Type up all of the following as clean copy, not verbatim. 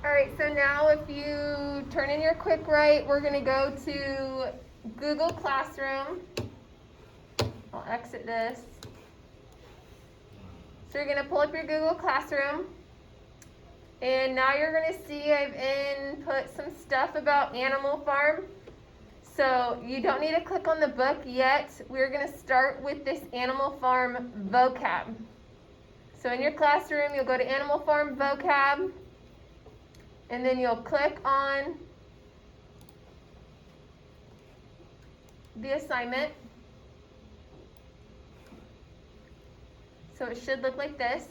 All right, so now if you turn in your quick write, we're going to go to Google Classroom. I'll exit this. So you're going to pull up your Google Classroom. And now you're going to see I've input some stuff about Animal Farm. So you don't need to click on the book yet. We're going to start with this Animal Farm vocab. So in your classroom, you'll go to Animal Farm vocab, and then you'll click on the assignment. So it should look like this.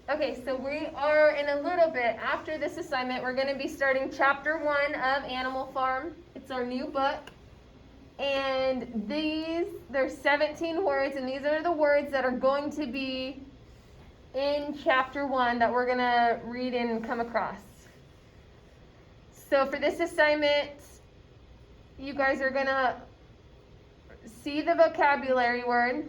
Okay, so we are in a little bit after this assignment, we're going to be starting chapter 1 of Animal Farm. It's our new book. And there's 17 words, and these are the words that are going to be in chapter 1 that we're going to read and come across. So for this assignment, you guys are going to see the vocabulary word,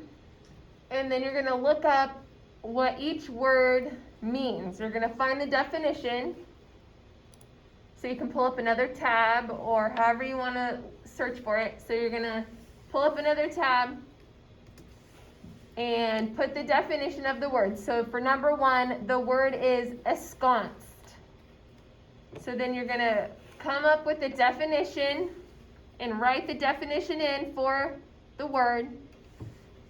and then you're going to look up what each word means. You're going to find the definition. So you can pull up another tab or however you want to search for it. So you're going to pull up another tab and put the definition of the word. So for number 1, the word is ensconced. So then you're going to come up with the definition and write the definition in for the word.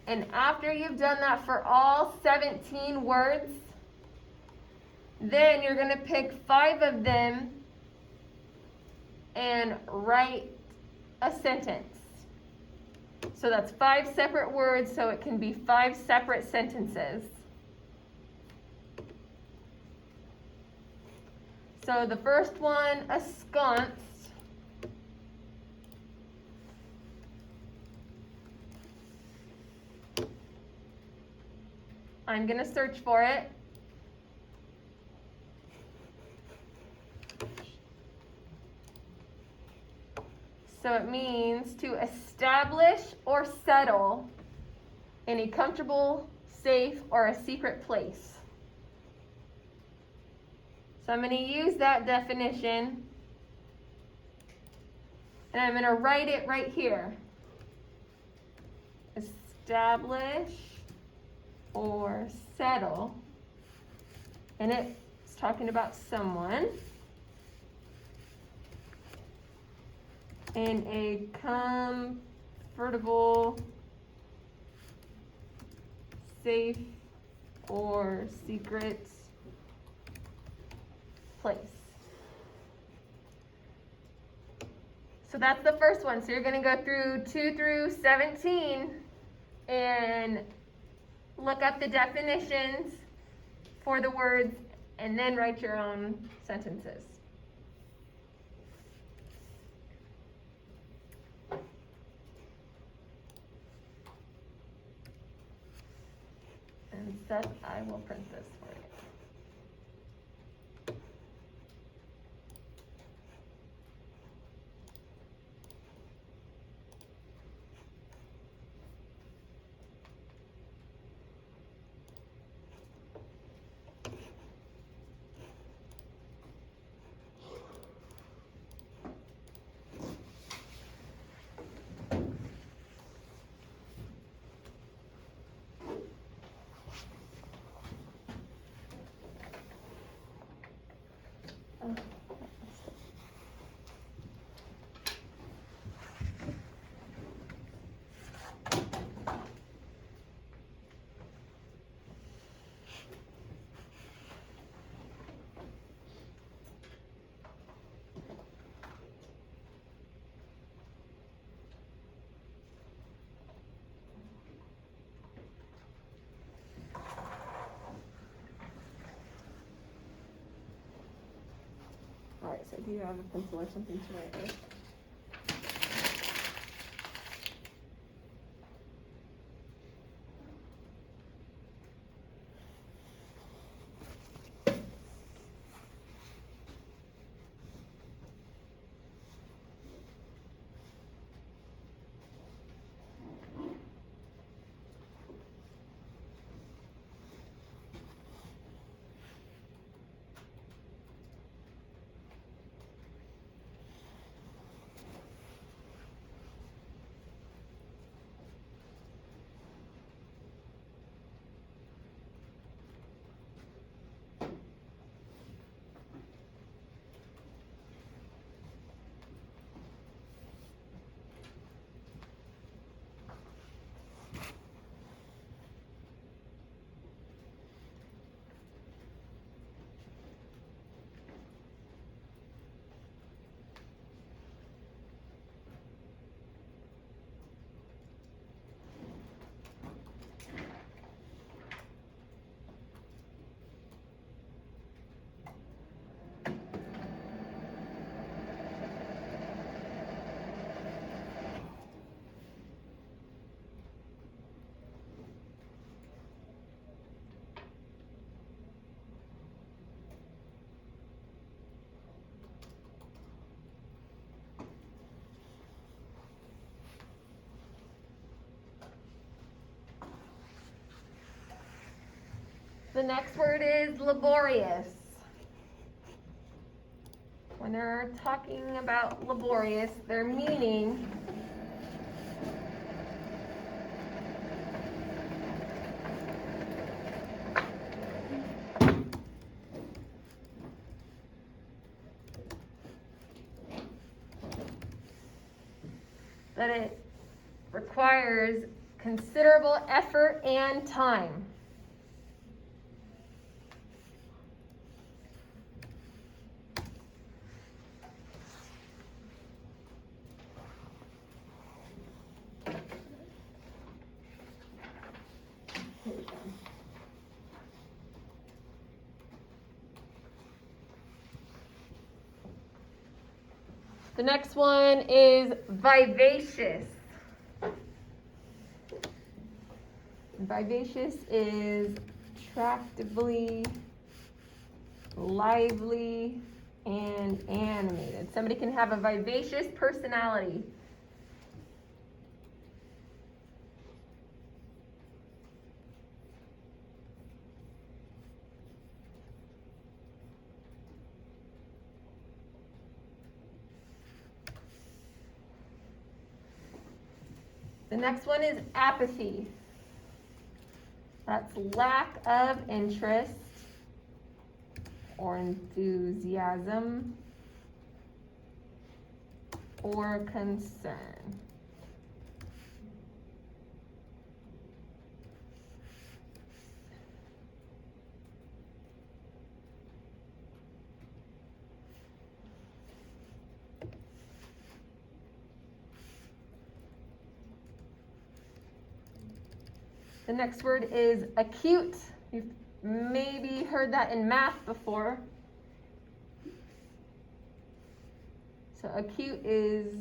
And after you've done that for all 17 words, then you're going to pick 5 of them and write a sentence. So that's 5 separate words, so it can be 5 separate sentences. So the first one, ensconced. I'm going to search for it. So it means to establish or settle in a comfortable, safe, or a secret place. So I'm going to use that definition, and I'm going to write it right here. Establish or settle, and it's talking about someone in a comfortable, safe, or secret place. So that's the first one. So you're going to go through 2 through 17 and look up the definitions for the words and then write your own sentences. And Seth, I will print this for you. All right, so do you have a pencil or something to write with? The next word is laborious. When they're talking about laborious, they're meaning that it requires considerable effort and time. The next one is vivacious. Vivacious is attractively, lively, and animated. Somebody can have a vivacious personality. The next one is apathy. That's lack of interest or enthusiasm or concern. The next word is acute. You've maybe heard that in math before. So acute is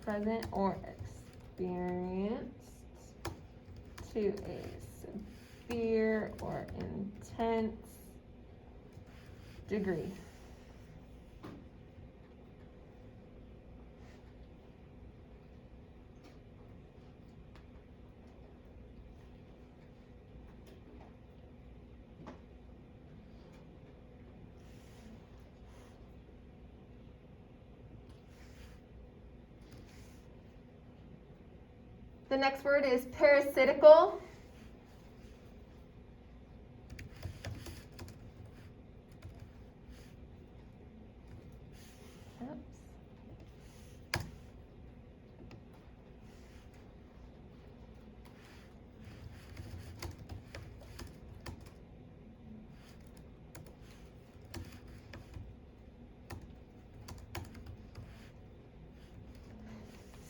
present or experienced to a severe or intense degree. The next word is parasitical.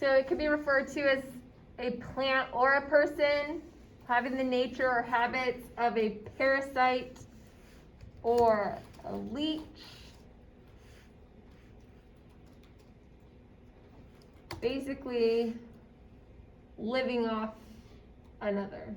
So it could be referred to as a plant or a person having the nature or habits of a parasite or a leech. Basically living off another.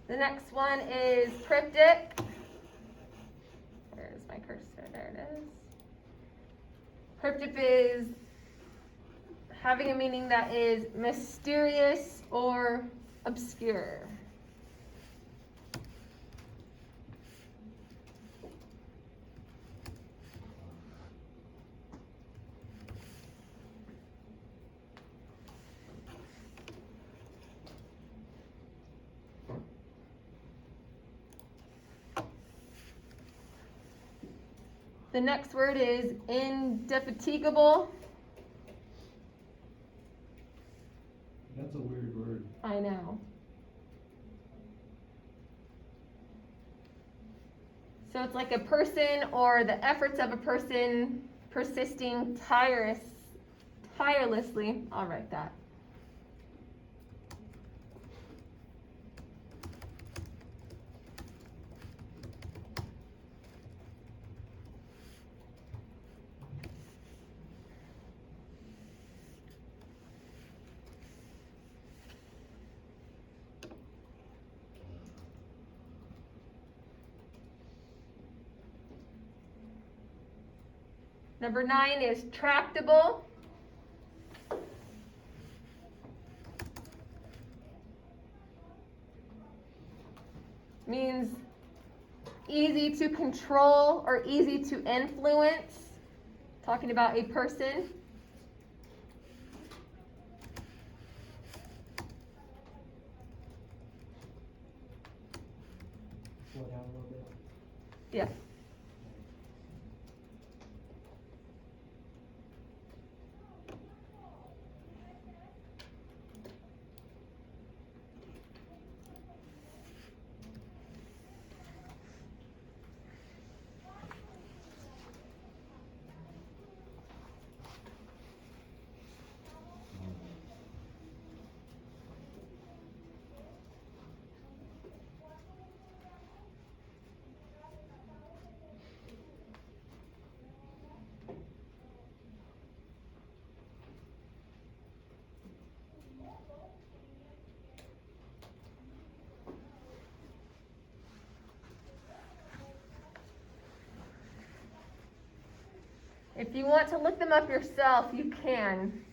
The next one is cryptic. Where's my cursor? There it is. Cryptic is having a meaning that is mysterious or obscure. The next word is indefatigable. That's a weird word. I know. So it's like a person or the efforts of a person persisting tirelessly. I'll write that. Number 9 is tractable. Means easy to control or easy to influence. Talking about a person. Slow down a little bit. Yeah. If you want to look them up yourself, you can.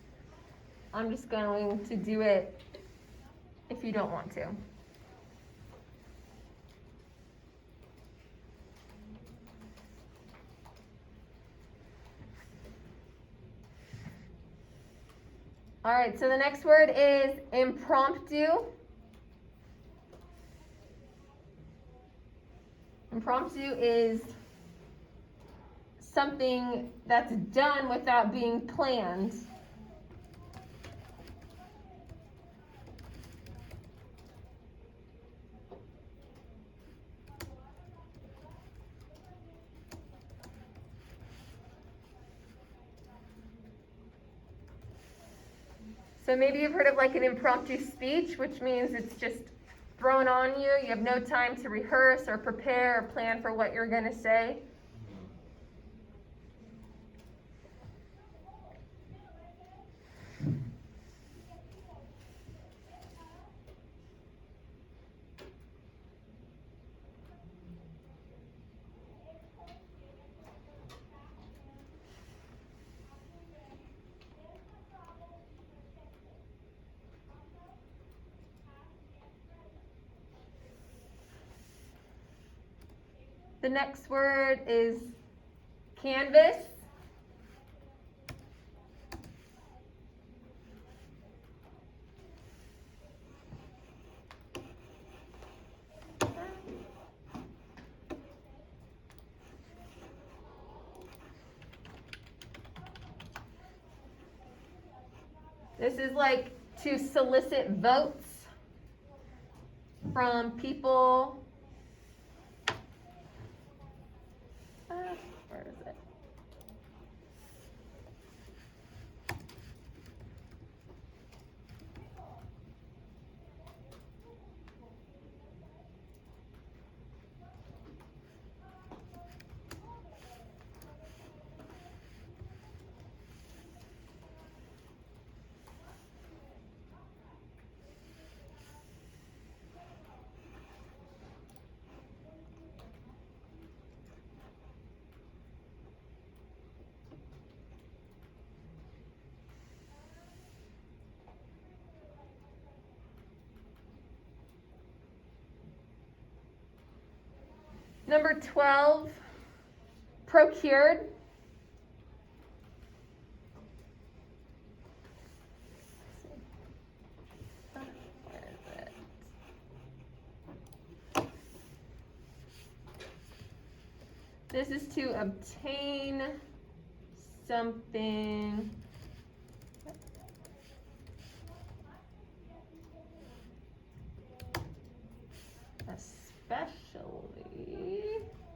I'm just going to do it if you don't want to. All right, so the next word is impromptu. Impromptu is something that's done without being planned. So maybe you've heard of like an impromptu speech, which means it's just thrown on you. You have no time to rehearse or prepare or plan for what you're going to say. The next word is canvas. This is like to solicit votes from people. Where is it? Number 12, procured. Where is it? This is to obtain something especially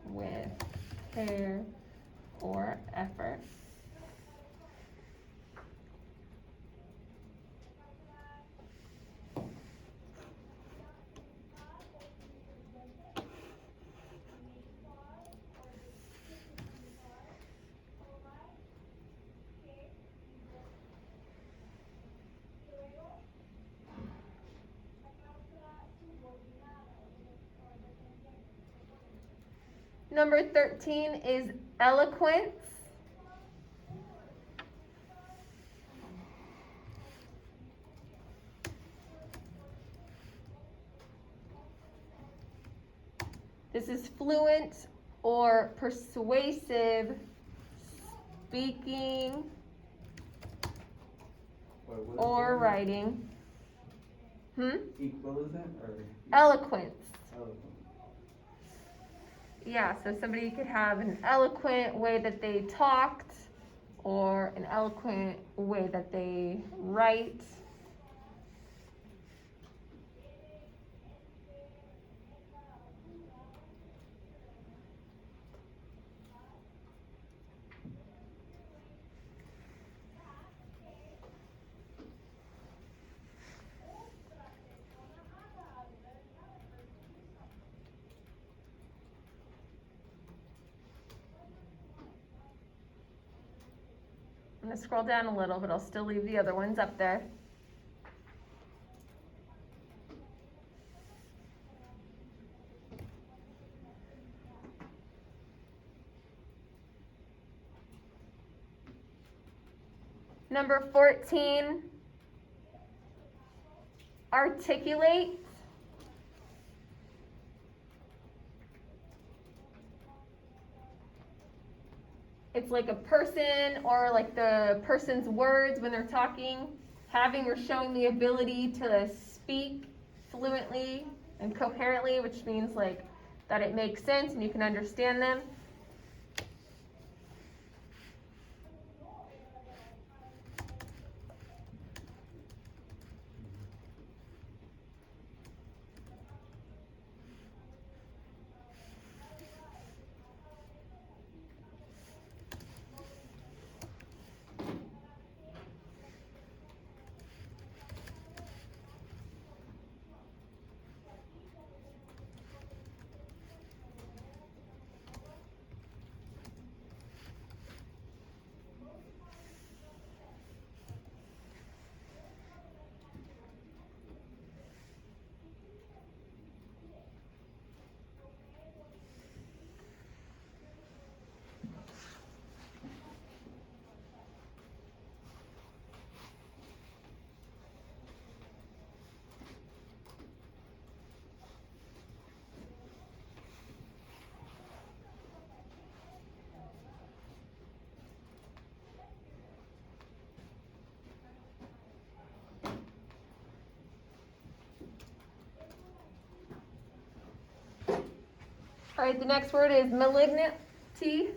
with care or effort. Number 13 is eloquence. This is fluent or persuasive speaking or writing. Equivalent or? Eloquence. Eloquent. Yeah, so somebody could have an eloquent way that they talked or an eloquent way that they write. I'm going to scroll down a little, but I'll still leave the other ones up there. Number 14, articulate. It's like a person or like the person's words when they're talking, having or showing the ability to speak fluently and coherently, which means like that it makes sense and you can understand them. All right, the next word is malignity.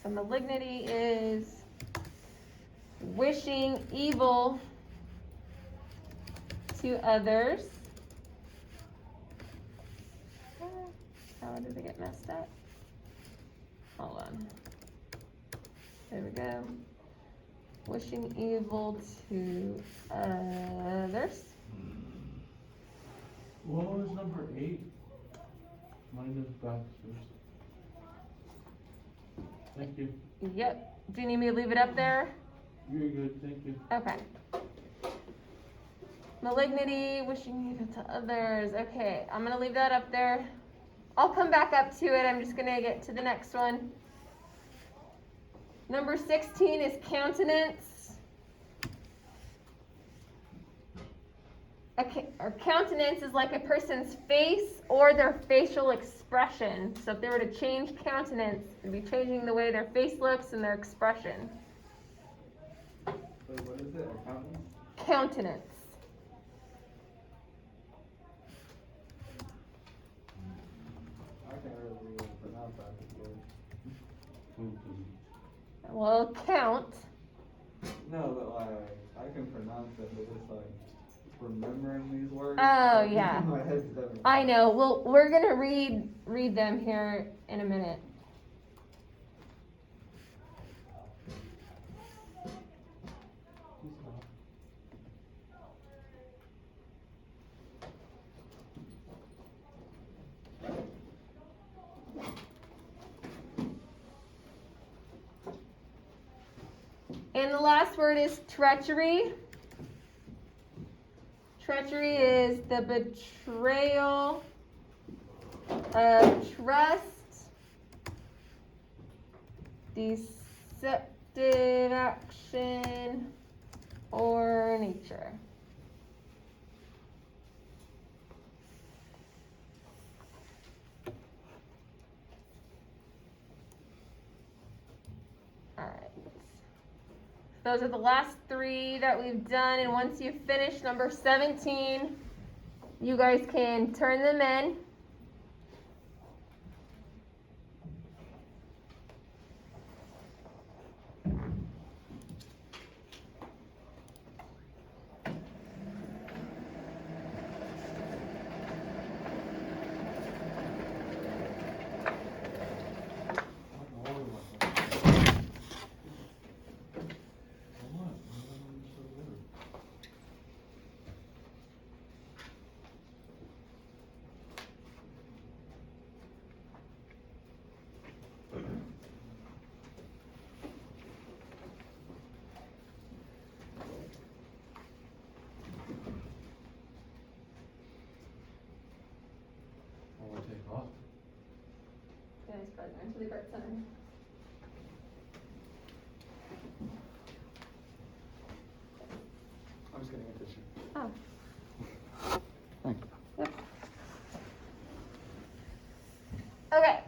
So malignity is wishing evil to others. How did it get messed up? Hold on. There we go. Wishing evil to others. What was number 8? Mine is Baxter's. Thank you. Yep. Do you need me to leave it up there? You're good, thank you. Okay. Malignity, wishing evil to others. Okay, I'm going to leave that up there. I'll come back up to it. I'm just going to get to the next one. Number 16 is countenance. Or countenance is like a person's face or their facial expression. So if they were to change countenance, it'd be changing the way their face looks and their expression. Wait, what is it? Accountants? Countenance. I can't really pronounce that before. Well, count. No, but like, I can pronounce it, but just like remembering these words. Oh, yeah. My head's never. I know. Well, we're gonna read them here in a minute. And the last word is treachery. Treachery is the betrayal of trust, deceptive action, or nature. Those are the last 3 that we've done, and once you finish number 17, you guys can turn them in. Take off. Yeah, it's probably going to the right center. I'm just gonna get this. Oh. Thank you. Yep. Okay.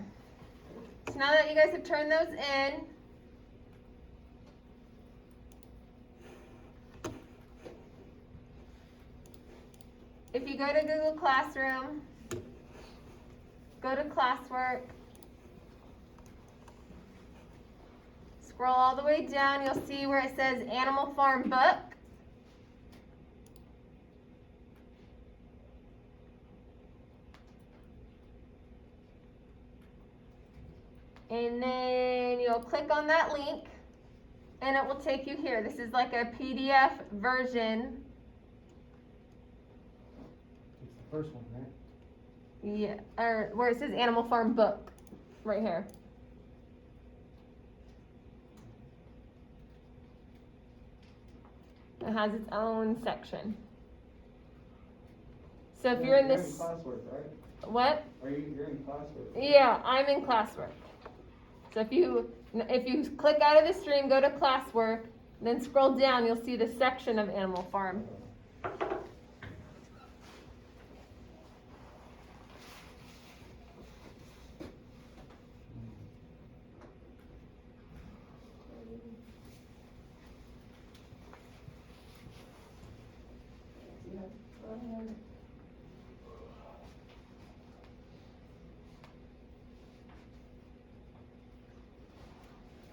So now that you guys have turned those in, if you go to Google Classroom, go to classwork, scroll all the way down, you'll see where it says Animal Farm Book. And then you'll click on that link and it will take you here. This is like a PDF version. It's the first one, right? Yeah, or where it says Animal Farm Book, right here. It has its own section. So if you're in this, classwork, right? what? You're in classwork? Yeah, I'm in classwork. So if you click out of the stream, go to classwork, then scroll down, you'll see the section of Animal Farm.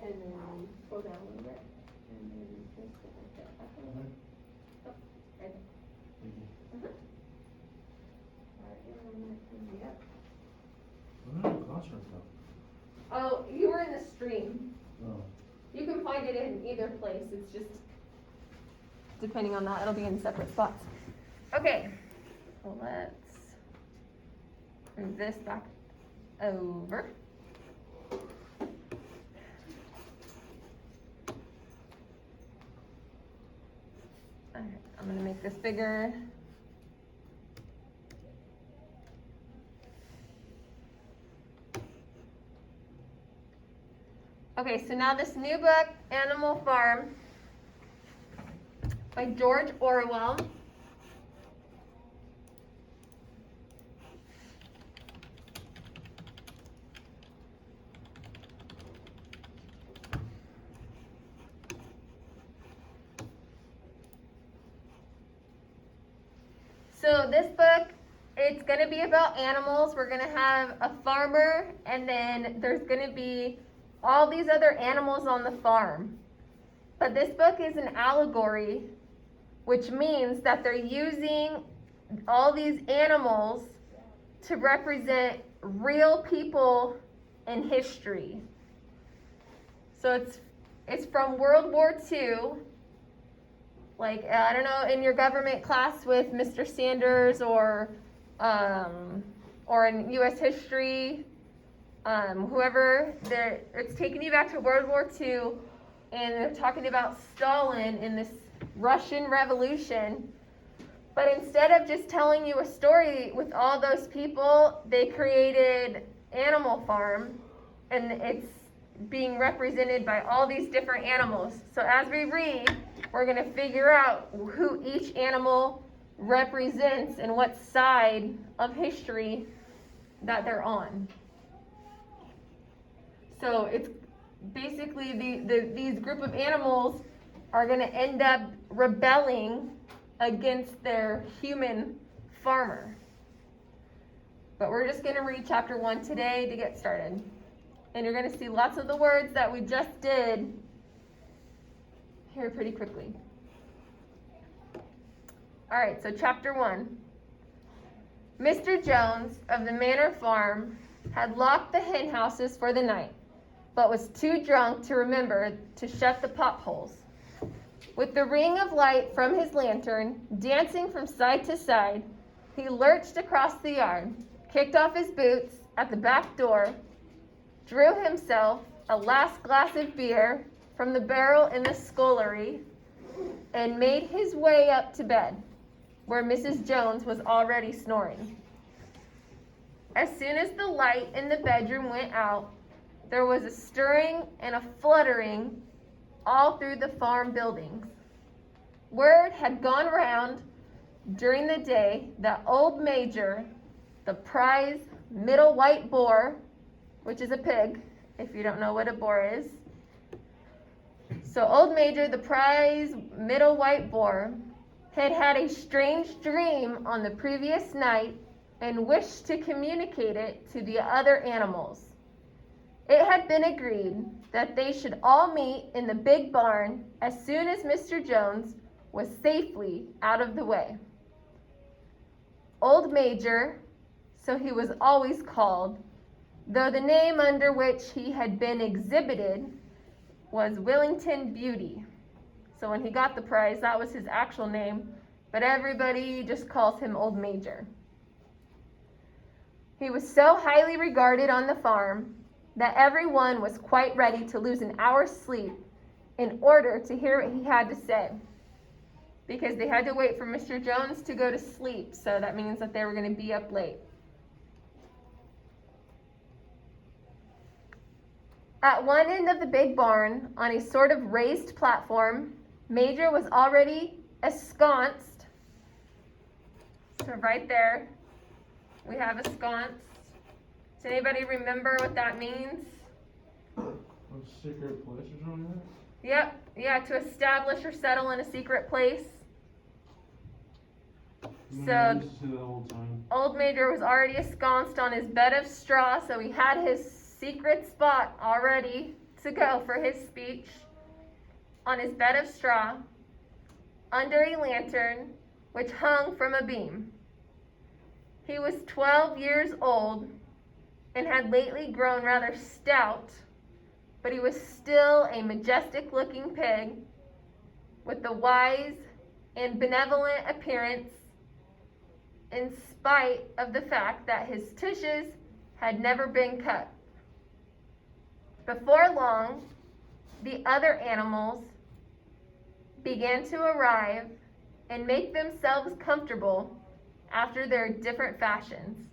And then scroll down a little bit. And then just go like that. Oh, right there. Thank you. Alright, yep. I'm not in classroom though. Oh, you were in the stream. Oh. You can find it in either place. It's just depending on that, it'll be in separate spots. Okay, well, let's move this back over. Alright, I'm gonna make this bigger. Okay, so now this new book, Animal Farm, by George Orwell. So this book, it's going to be about animals. We're going to have a farmer, and then there's going to be all these other animals on the farm. But this book is an allegory, which means that they're using all these animals to represent real people in history. So it's from World War II. Like, I don't know, in your government class with Mr. Sanders or in U.S. history, whoever, it's taking you back to World War II, and they're talking about Stalin in this Russian Revolution. But instead of just telling you a story with all those people, they created Animal Farm, and it's being represented by all these different animals. So as we read, we're going to figure out who each animal represents and what side of history that they're on. So it's basically these group of animals are going to end up rebelling against their human farmer. But we're just going to read chapter 1 today to get started. And you're going to see lots of the words that we just did here pretty quickly. All right, so chapter 1. Mr. Jones of the Manor Farm had locked the hen houses for the night, but was too drunk to remember to shut the potholes. With the ring of light from his lantern dancing from side to side, he lurched across the yard, kicked off his boots at the back door, drew himself a last glass of beer from the barrel in the scullery, and made his way up to bed, where Mrs. Jones was already snoring. As soon as the light in the bedroom went out, there was a stirring and a fluttering all through the farm buildings. Word had gone round during the day that old Major, the prize middle white boar, which is a pig, if you don't know what a boar is. So old Major, the prize middle white boar, had had a strange dream on the previous night and wished to communicate it to the other animals. It had been agreed that they should all meet in the big barn as soon as Mr. Jones was safely out of the way. Old Major, so he was always called, though the name under which he had been exhibited was Willington Beauty. So when he got the prize, that was his actual name, but everybody just calls him Old Major. He was so highly regarded on the farm that everyone was quite ready to lose an hour's sleep in order to hear what he had to say, because they had to wait for Mr. Jones to go to sleep, so that means that they were going to be up late. At one end of the big barn, on a sort of raised platform, Major was already ensconced. So right there, we have ensconced. Does anybody remember what that means? A secret place or something like that? Yep, yeah, to establish or settle in a secret place. So I used to see that all the time. Old Major was already ensconced on his bed of straw, so he had his secret spot all ready to go for his speech on his bed of straw under a lantern which hung from a beam. He was 12 years old and had lately grown rather stout, but he was still a majestic-looking pig with the wise and benevolent appearance, in spite of the fact that his tushes had never been cut. Before long, the other animals began to arrive and make themselves comfortable after their different fashions.